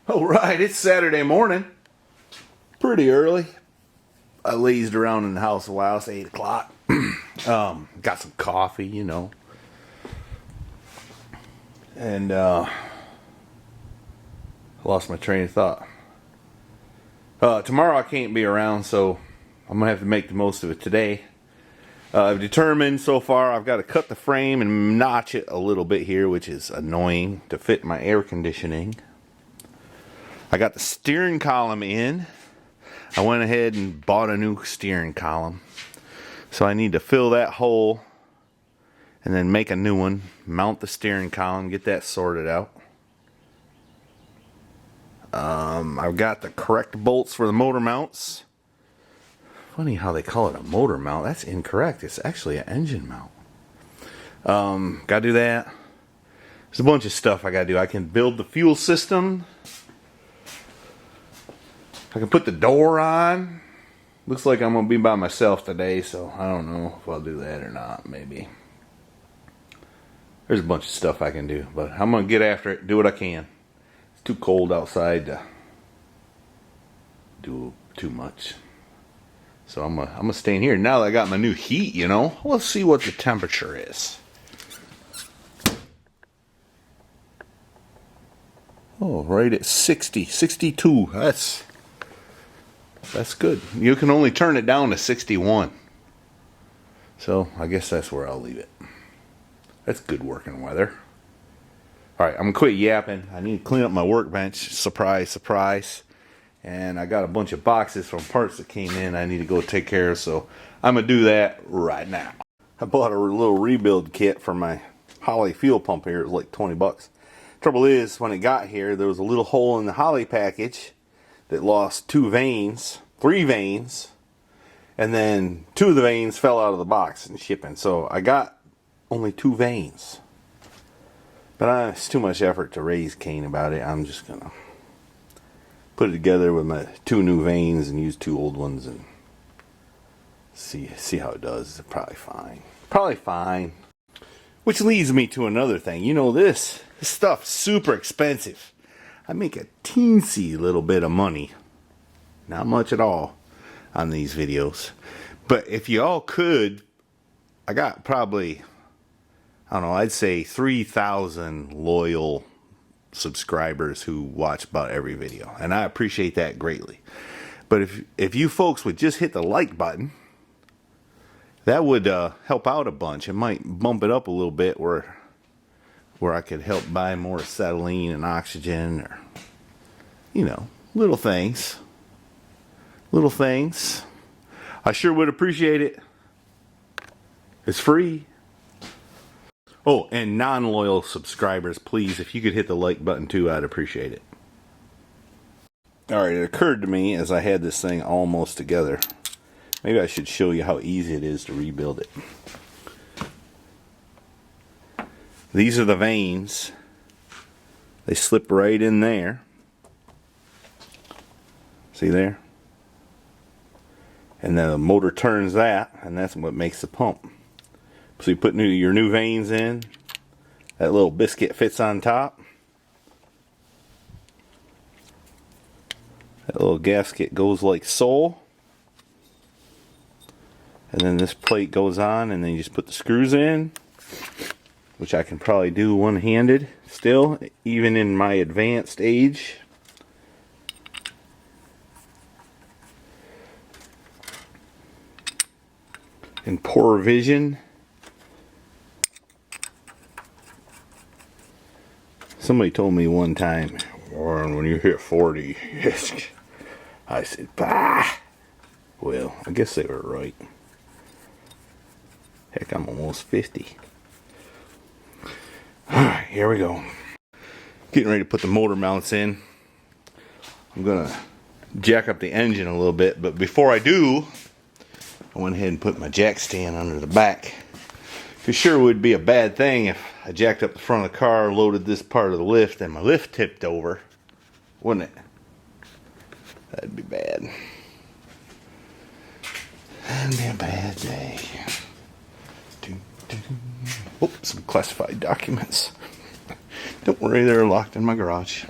All right, it's Saturday morning. Pretty early. I lazed around in the house a while. It's 8 o'clock. Got some coffee, and lost my train of thought. Tomorrow I can't be around, so I'm gonna have to make the most of it today. I've determined so far I've got to cut the frame and notch it a little bit here, which is annoying, to fit my air conditioning. I got the steering column in. I went ahead and bought a new steering column. So I need to fill that hole and then make a new one, mount the steering column, get that sorted out. I've got the correct bolts for the motor mounts. Funny how they call it a motor mount. That's incorrect. It's actually an engine mount. Gotta do that. There's a bunch of stuff I gotta do. I can build the fuel system. I can put the door on. Looks like I'm gonna be by myself today, so I don't know if I'll do that or not. Maybe. There's a bunch of stuff I can do, but I'm gonna get after it, do what I can. It's too cold outside to do too much. So I'm gonna stay in here. Now that I got my new heat, let's see what the temperature is. Oh, right at 60, 62. That's good. You can only turn it down to 61. So I guess that's where I'll leave it. That's good working weather. Alright, I'm gonna quit yapping. I need to clean up my workbench. Surprise, surprise. And I got a bunch of boxes from parts that came in I need to go take care of, so I'm going to do that right now. I bought a little rebuild kit for my Holley fuel pump here. It was like 20 bucks. Trouble is, when it got here, there was a little hole in the Holley package that lost 3 veins, and then 2 of the veins fell out of the box in shipping. So I got only 2 veins. But it's too much effort to raise Cain about it. I'm just going to put it together with my 2 new veins and use 2 old ones and see how it does. It's probably fine. Which leads me to another thing. This stuff's super expensive. I make a teensy little bit of money, not much at all, on these videos. But if you all could, I got probably, I don't know, I'd say 3,000 loyal subscribers who watch about every video, and I appreciate that greatly. But if you folks would just hit the like button, that would help out a bunch. It might bump it up a little bit where I could help buy more acetylene and oxygen, or little things. I sure would appreciate it. It's free. Oh, and non-loyal subscribers, please, if you could hit the like button too, I'd appreciate it. Alright, it occurred to me as I had this thing almost together, maybe I should show you how easy it is to rebuild it. These are the veins. They slip right in there. See there? And then the motor turns that, and that's what makes the pump. So you put your new veins in. That little biscuit fits on top. That little gasket goes like so. And then this plate goes on, and then you just put the screws in, which I can probably do one-handed still, even in my advanced age. And poor vision. Somebody told me one time, Warren, when you hit 40, I said, bah! Well, I guess they were right. Heck, I'm almost 50. Alright, here we go. Getting ready to put the motor mounts in. I'm going to jack up the engine a little bit, but before I do, I went ahead and put my jack stand under the back. It sure would be a bad thing if I jacked up the front of the car, loaded this part of the lift, and my lift tipped over. Wouldn't it? That'd be bad. That'd be a bad day. Oh, some classified documents. Don't worry, they're locked in my garage.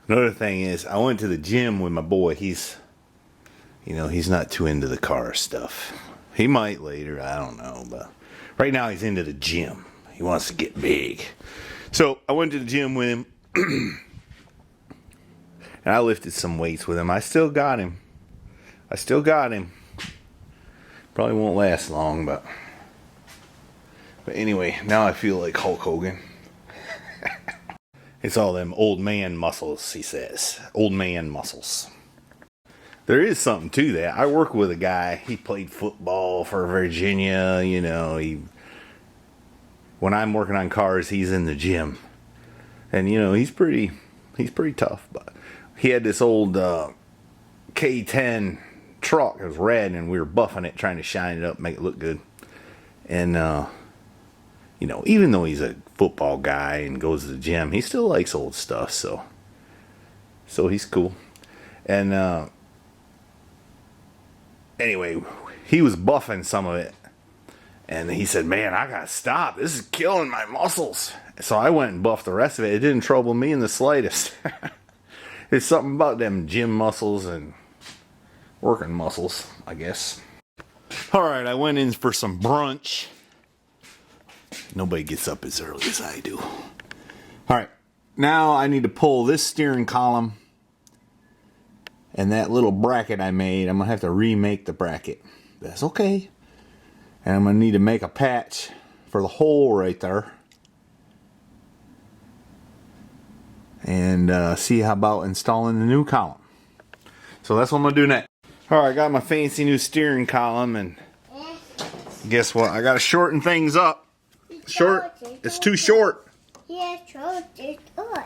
Another thing is, I went to the gym with my boy. He's, you know, he's not too into the car stuff. He might later, I don't know. But right now he's into the gym. He wants to get big. So I went to the gym with him. And I lifted some weights with him. I still got him. Probably won't last long, but anyway, now I feel like Hulk Hogan. It's all them old man muscles, he says. Old man muscles. There is something to that. I work with a guy. He played football for Virginia. You know, when I'm working on cars, he's in the gym, and you know he's pretty tough. But he had this old K10 truck. It was red, and we were buffing it, trying to shine it up, make it look good. And you know, even though he's a football guy and goes to the gym, he still likes old stuff. So he's cool. And anyway, he was buffing some of it, and he said, "Man, I gotta stop. This is killing my muscles." So I went and buffed the rest of it. It didn't trouble me in the slightest. It's something about them gym muscles and working muscles, I guess. Alright, I went in for some brunch. Nobody gets up as early as I do. Alright, now I need to pull this steering column and that little bracket I made. I'm going to have to remake the bracket. That's okay. And I'm going to need to make a patch for the hole right there. And see how about installing the new column. So that's what I'm going to do next. Alright, I got my fancy new steering column, and guess what? I got to shorten things up. It's too short. Yeah, short.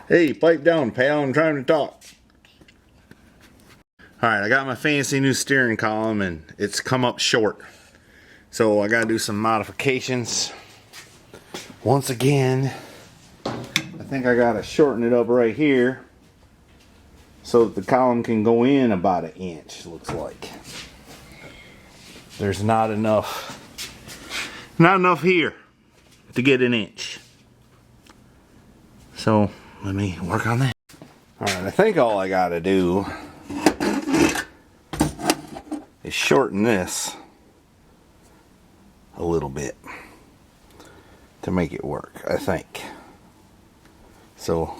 Hey, pipe down, pal. I'm trying to talk. Alright, I got my fancy new steering column, and it's come up short. So I got to do some modifications. Once again, I think I got to shorten it up right here, so that the column can go in about 1 inch, looks like. There's not enough here to get 1 inch. So, let me work on that. Alright, I think all I gotta do is shorten this a little bit to make it work, I think. So,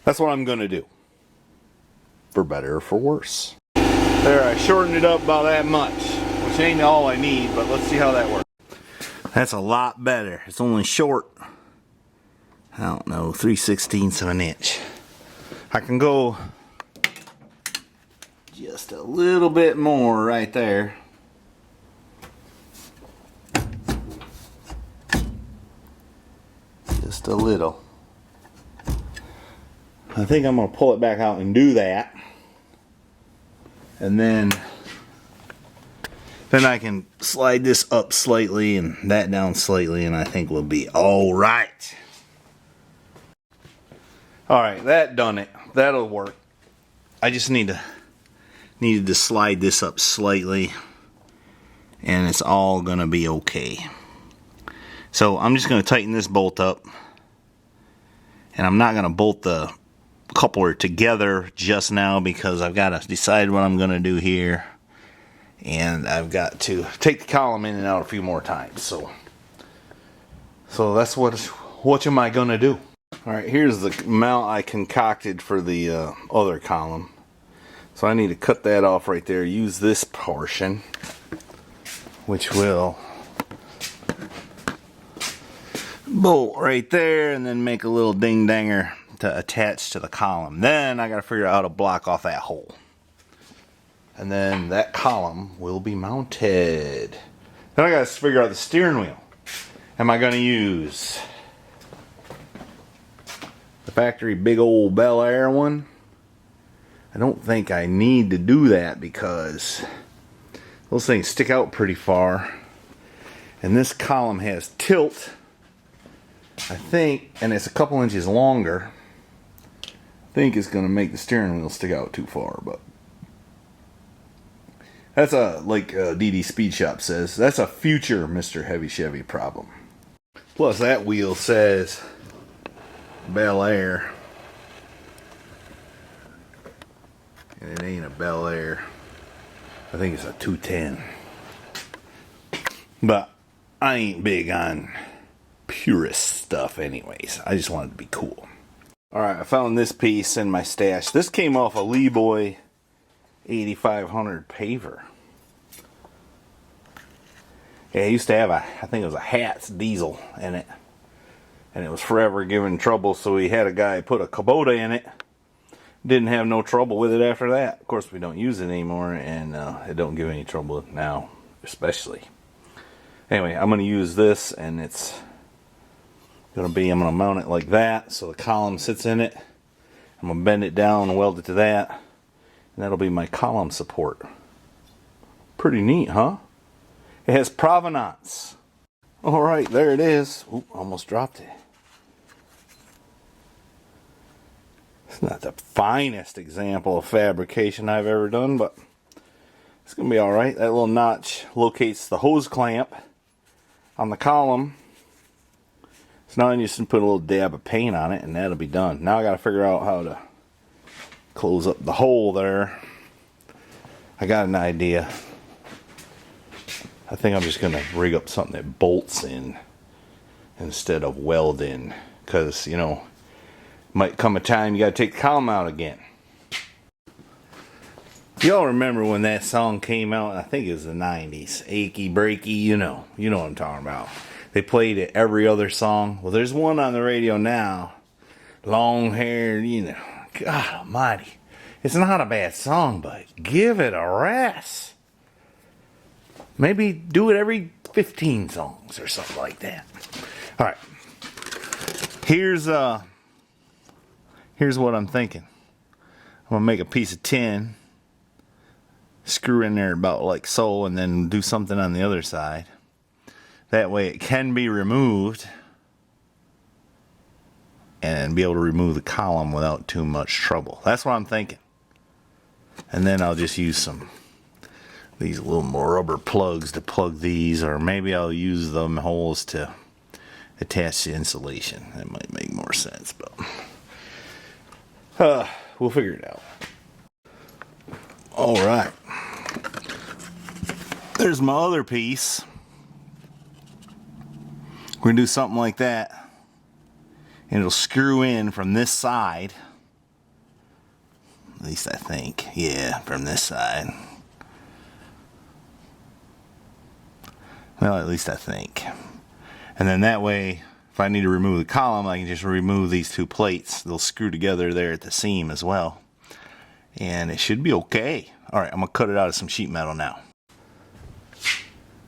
that's what I'm gonna do. For better or for worse. There, I shortened it up about that much, which ain't all I need, but let's see how that works. That's a lot better. It's only short, I don't know, 3/16 of an inch. I can go just a little bit more right there. Just a little. I think I'm going to pull it back out and do that. And then I can slide this up slightly and that down slightly, and I think we'll be all right. All right, that done it. That'll work. I just needed to slide this up slightly, and it's all gonna be okay. So I'm just gonna tighten this bolt up, and I'm not gonna bolt the coupler together just now because I've got to decide what I'm gonna do here, and I've got to take the column in and out a few more times. So that's what am I gonna do? All right, here's the mount I concocted for the other column. So I need to cut that off right there. Use this portion, which will bolt right there, and then make a little ding-danger to attach to the column. Then I got to figure out how to block off that hole. And then that column will be mounted. Then I got to figure out the steering wheel. Am I going to use the factory big old Bel Air one? I don't think I need to do that because those things stick out pretty far. And this column has tilt, I think, and it's a couple inches longer. I think it's going to make the steering wheel stick out too far, but that's like DD Speed Shop says, that's a future Mr. Heavy Chevy problem. Plus that wheel says Bel Air. And it ain't a Bel Air. I think it's a 210. But I ain't big on purist stuff anyways. I just wanted to be cool. Alright, I found this piece in my stash. This came off a Leeboy 8500 paver. Yeah, I used to have I think it was a Hat's diesel in it. And it was forever giving trouble, so we had a guy put a Kubota in it. Didn't have no trouble with it after that. Of course, we don't use it anymore, and it don't give any trouble now, especially. Anyway, I'm going to use this, and it's going to be, I'm going to mount it like that, so the column sits in it. I'm going to bend it down and weld it to that, and that'll be my column support. Pretty neat, huh? It has provenance. Alright, there it is. Oop, almost dropped it. It's not the finest example of fabrication I've ever done, but it's going to be alright. That little notch locates the hose clamp on the column. So now I just put a little dab of paint on it and that'll be done. Now I got to figure out how to close up the hole there. I got an idea. I think I'm just going to rig up something that bolts in instead of weld in. Because, you know, might come a time you got to take the column out again. Y'all remember when that song came out? I think it was the 90s. Achy Breaky, you know what I'm talking about. They played it every other song. Well, there's one on the radio now. Long hair, you know. God almighty. It's not a bad song, but give it a rest. Maybe do it every 15 songs or something like that. Alright. Here's what I'm thinking. I'm going to make a piece of tin. Screw in there about like so, and then do something on the other side. That way it can be removed and be able to remove the column without too much trouble. That's what I'm thinking. And then I'll just use these little more rubber plugs to plug these, or maybe I'll use them holes to attach the insulation. That might make more sense, but we'll figure it out. Alright. There's my other piece. We're going to do something like that. And it'll screw in from this side. At least I think. Yeah, from this side. Well, at least I think. And then that way, if I need to remove the column, I can just remove these two plates. They'll screw together there at the seam as well. And it should be okay. Alright, I'm going to cut it out of some sheet metal now.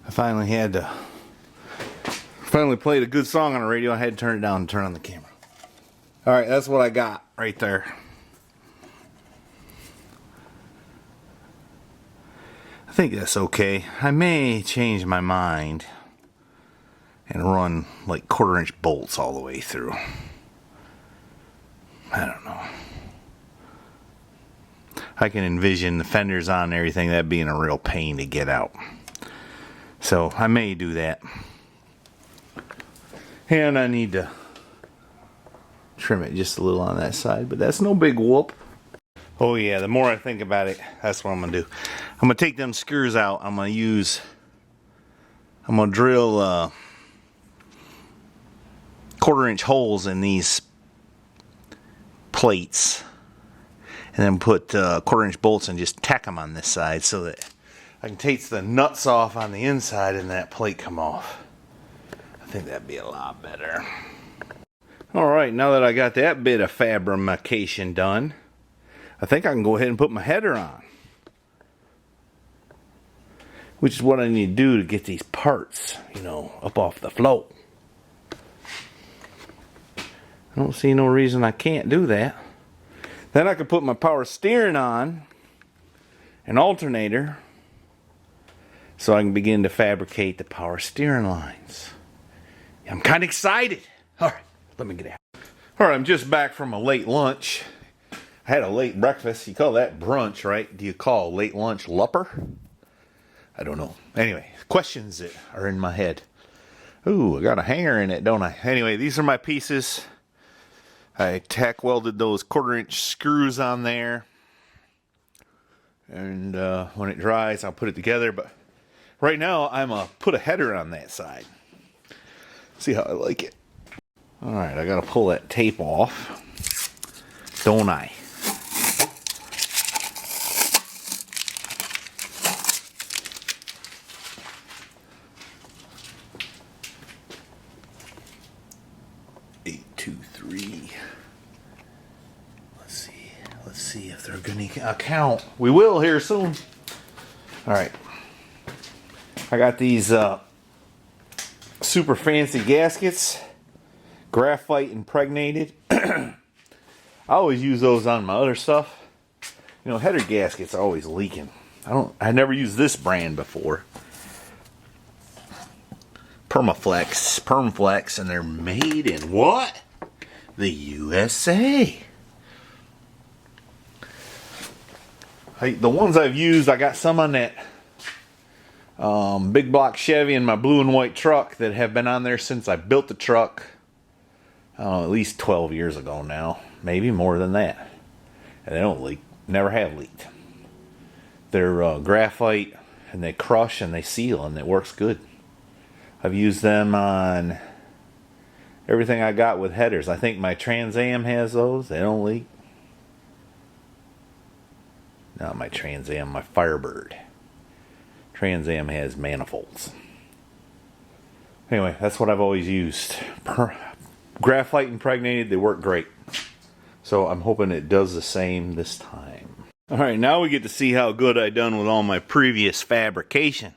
I finally played a good song on the radio. I had to turn it down and turn on the camera. Alright, that's what I got right there. I think that's okay. I may change my mind and run like 1/4-inch bolts all the way through. I don't know. I can envision the fenders on and everything, that being a real pain to get out. So I may do that. And I need to trim it just a little on that side, but that's no big whoop. Oh yeah, the more I think about it, that's what I'm going to do. I'm going to take them screws out. I'm going to drill 1/4-inch holes in these plates. And then put 1/4-inch bolts and just tack them on this side so that I can take the nuts off on the inside and that plate come off. I think that'd be a lot better. Alright, now that I got that bit of fabrication done, I think I can go ahead and put my header on. Which is what I need to do to get these parts, you know, up off the float. I don't see no reason I can't do that. Then I could put my power steering on, an alternator, so I can begin to fabricate the power steering lines. I'm kind of excited. Alright, let me get out. Alright, I'm just back from a late lunch. I had a late breakfast. You call that brunch, right? Do you call late lunch lupper? I don't know. Anyway, questions that are in my head. Ooh, I got a hanger in it, don't I? Anyway, these are my pieces. I tack welded those 1/4-inch screws on there. And when it dries, I'll put it together. But right now, I'm going to put a header on that side. See how I like it. All right, I got to pull that tape off. Don't I? Let's see if they're going to count. We will here soon. All right. I got these super fancy gaskets, graphite impregnated. I always use those on my other stuff. You know, header gaskets are always leaking. I never used this brand before. Permaflex, and they're made in what? The USA. The ones I've used, I got some on that big block Chevy in my blue and white truck that have been on there since I built the truck. I don't know, at least 12 years ago now. Maybe more than that. And they don't leak. Never have leaked. They're graphite, and they crush and they seal, and it works good. I've used them on everything I got with headers. I think my Trans Am has those. They don't leak. Not my Trans Am, my Firebird. Trans Am has manifolds. Anyway, that's what I've always used. Graphite impregnated, they work great. So I'm hoping it does the same this time. Alright, now we get to see how good I done with all my previous fabrication.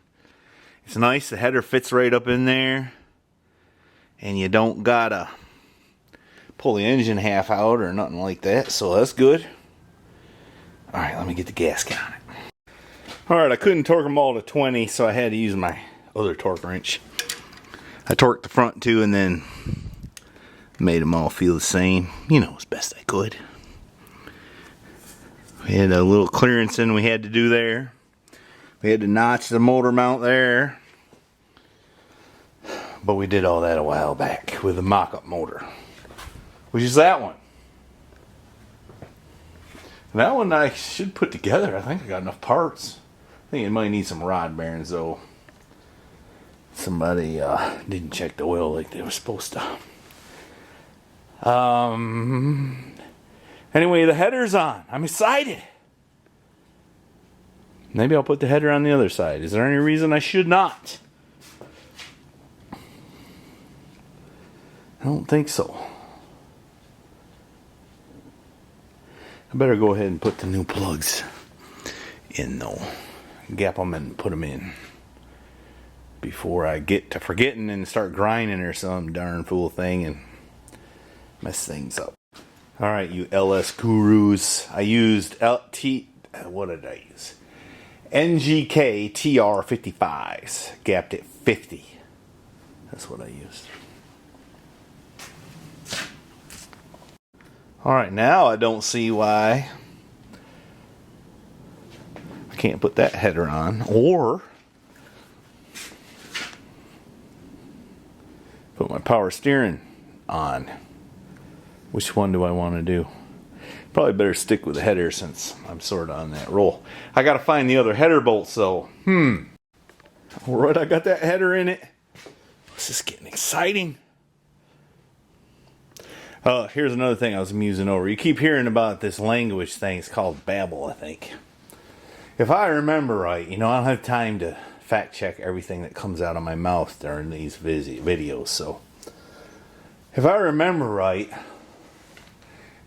It's nice, the header fits right up in there. And you don't gotta pull the engine half out or nothing like that, so that's good. Alright, let me get the gasket on it. Alright, I couldn't torque them all to 20, so I had to use my other torque wrench. I torqued the front too and then made them all feel the same. You know, as best I could. We had a little clearancing we had to do there. We had to notch the motor mount there. But we did all that a while back with the mock-up motor. Which is that one. That one I should put together. I think I got enough parts. I think it might need some rod bearings though. Somebody didn't check the oil like they were supposed to. Anyway, the header's on. I'm excited. Maybe I'll put the header on the other side. Is there any reason I should not? I don't think so. I better go ahead and put the new plugs in though. Gap them and put them in before I get to forgetting and start grinding or some darn fool thing and mess things up. Alright, you LS gurus. I used what did I use? NGK TR55s. Gapped at 50. That's what I used. Alright, now I don't see why I can't put that header on, or put my power steering on. Which one do I want to do? Probably better stick with the header since I'm sort of on that roll. I gotta find the other header bolts though. Alright, I got that header in it. This is getting exciting. Here's another thing I was musing over. You keep hearing about this language thing. It's called Babel, I think. If I remember right, you know, I don't have time to fact check everything that comes out of my mouth during these videos. So, if I remember right,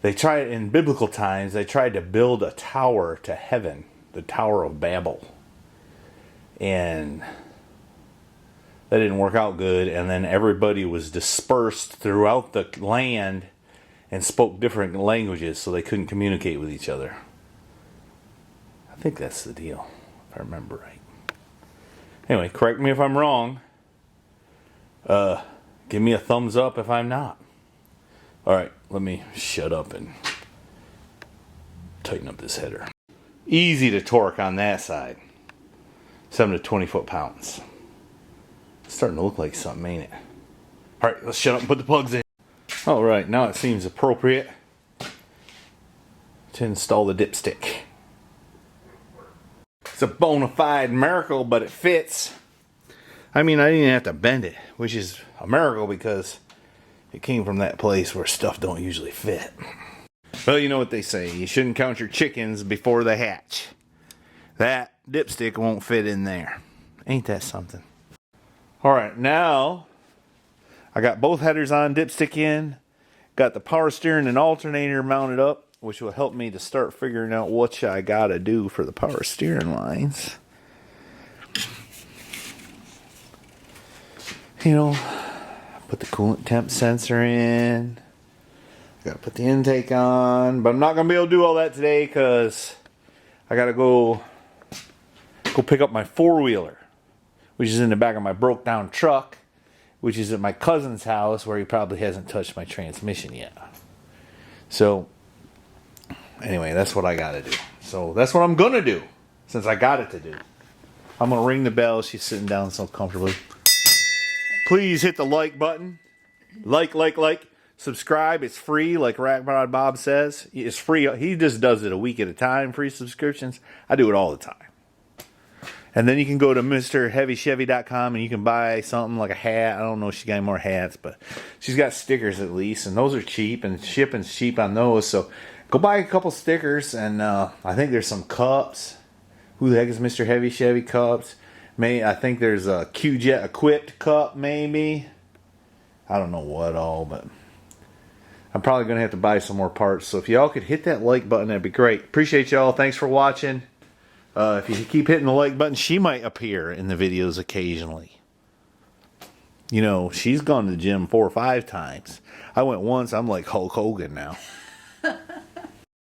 they tried, in biblical times, they tried to build a tower to heaven. The Tower of Babel. And that didn't work out good, and then everybody was dispersed throughout the land and spoke different languages, so they couldn't communicate with each other. I think that's the deal, if I remember right. Anyway, correct me if I'm wrong. Give me a thumbs up if I'm not. Alright, let me shut up and tighten up this header. Easy to torque on that side. 7 to 20 foot-pounds. It's starting to look like something, ain't it? Alright, let's shut up and put the plugs in. Alright, now it seems appropriate to install the dipstick. It's a bona fide miracle, but it fits. I mean, I didn't even have to bend it, which is a miracle because it came from that place where stuff don't usually fit. Well, you know what they say. You shouldn't count your chickens before they hatch. That dipstick won't fit in there. Ain't that something? Alright, now I got both headers on, dipstick in. Got the power steering and alternator mounted up, which will help me to start figuring out what I gotta do for the power steering lines. You know, put the coolant temp sensor in. Gotta put the intake on. But I'm not gonna be able to do all that today because I gotta go pick up my four-wheeler, which is in the back of my broke down truck, which is at my cousin's house where he probably hasn't touched my transmission yet. So anyway, that's what I gotta do. So that's what I'm gonna do since I got it to do. I'm gonna ring the bell. She's sitting down so comfortably. Please hit the like button. Like. Subscribe. It's free, like Rackbod Bob says. It's free. He just does it a week at a time, free subscriptions. I do it all the time. And then you can go to MrHeavyChevy.com and you can buy something like a hat. I don't know if she got any more hats, but she's got stickers at least, and those are cheap, and shipping's cheap on those. So go buy a couple stickers, and I think there's some cups. Who the heck is Mr. Heavy Chevy cups? I think there's a Q-Jet equipped cup, maybe. I don't know what all, but I'm probably going to have to buy some more parts. So if y'all could hit that like button, that'd be great. Appreciate y'all. Thanks for watching. If you keep hitting the like button, she might appear in the videos occasionally. You know, she's gone to the gym 4 or 5 times. I went once. I'm like Hulk Hogan now.